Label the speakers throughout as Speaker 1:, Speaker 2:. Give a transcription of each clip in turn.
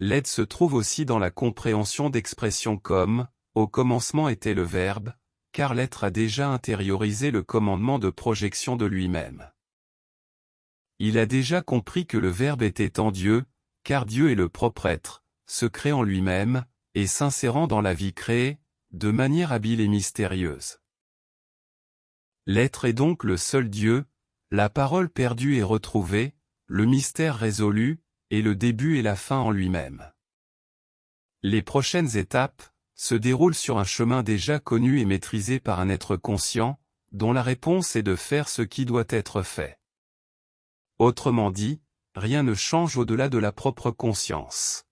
Speaker 1: L'aide se trouve aussi dans la compréhension d'expressions comme « au commencement était le Verbe », car l'être a déjà intériorisé le commandement de projection de lui-même. Il a déjà compris que le Verbe était en Dieu, car Dieu est le propre être, se créant lui-même, et s'insérant dans la vie créée, de manière habile et mystérieuse. L'être est donc le seul Dieu, la parole perdue et retrouvée, le mystère résolu, et le début et la fin en lui-même. Les prochaines étapes se déroulent sur un chemin déjà connu et maîtrisé par un être conscient, dont la réponse est de faire ce qui doit être fait. Autrement dit, rien ne change au-delà de la propre conscience.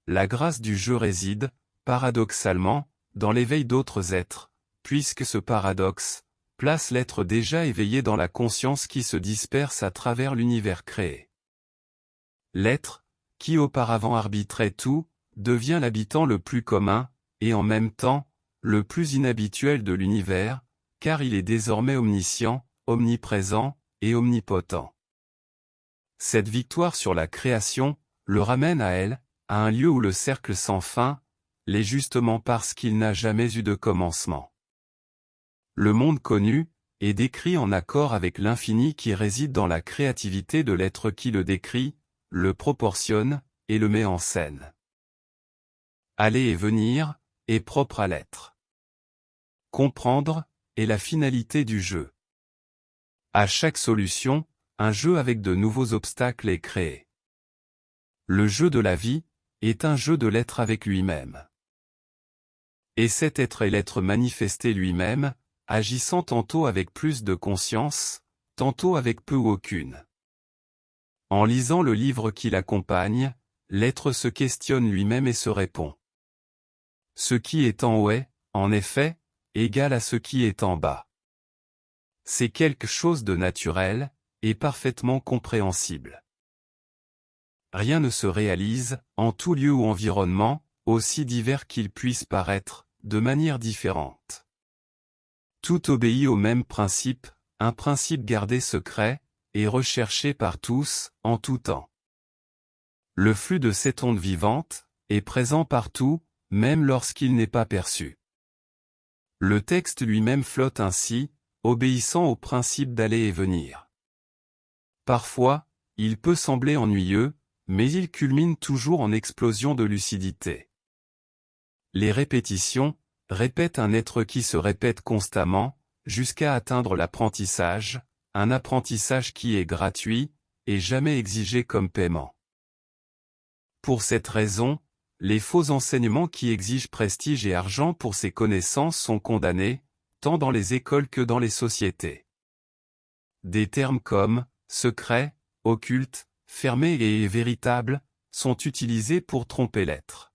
Speaker 1: La grâce du jeu réside, paradoxalement, dans l'éveil d'autres êtres, puisque ce paradoxe place l'être déjà éveillé dans la conscience qui se disperse à travers l'univers créé. L'être, qui auparavant arbitrait tout, devient l'habitant le plus commun, et en même temps, le plus inhabituel de l'univers, car il est désormais omniscient, omniprésent, et omnipotent. Cette victoire sur la création, le ramène à elle, à un lieu où le cercle sans fin, l'est justement parce qu'il n'a jamais eu de commencement. Le monde connu est décrit en accord avec l'infini qui réside dans la créativité de l'être qui le décrit, le proportionne, et le met en scène. Aller et venir est propre à l'être. Comprendre est la finalité du jeu. À chaque solution, un jeu avec de nouveaux obstacles est créé. Le jeu de la vie est un jeu de l'être avec lui-même. Et cet être est l'être manifesté lui-même, agissant tantôt avec plus de conscience, tantôt avec peu ou aucune. En lisant le livre qui l'accompagne, l'être se questionne lui-même et se répond. Ce qui est en haut est, en effet, égal à ce qui est en bas. C'est quelque chose de naturel, et parfaitement compréhensible. Rien ne se réalise, en tout lieu ou environnement, aussi divers qu'il puisse paraître, de manière différente. Tout obéit au même principe, un principe gardé secret, et recherché par tous, en tout temps. Le flux de cette onde vivante est présent partout, même lorsqu'il n'est pas perçu. Le texte lui-même flotte ainsi, obéissant au principe d'aller et venir. Parfois, il peut sembler ennuyeux, mais il culmine toujours en explosion de lucidité. Les répétitions répètent un être qui se répète constamment, jusqu'à atteindre l'apprentissage, un apprentissage qui est gratuit, et jamais exigé comme paiement. Pour cette raison, les faux enseignements qui exigent prestige et argent pour ces connaissances sont condamnés, tant dans les écoles que dans les sociétés. Des termes comme « secret »,« occulte »,« fermé » et « véritable » sont utilisés pour tromper l'être.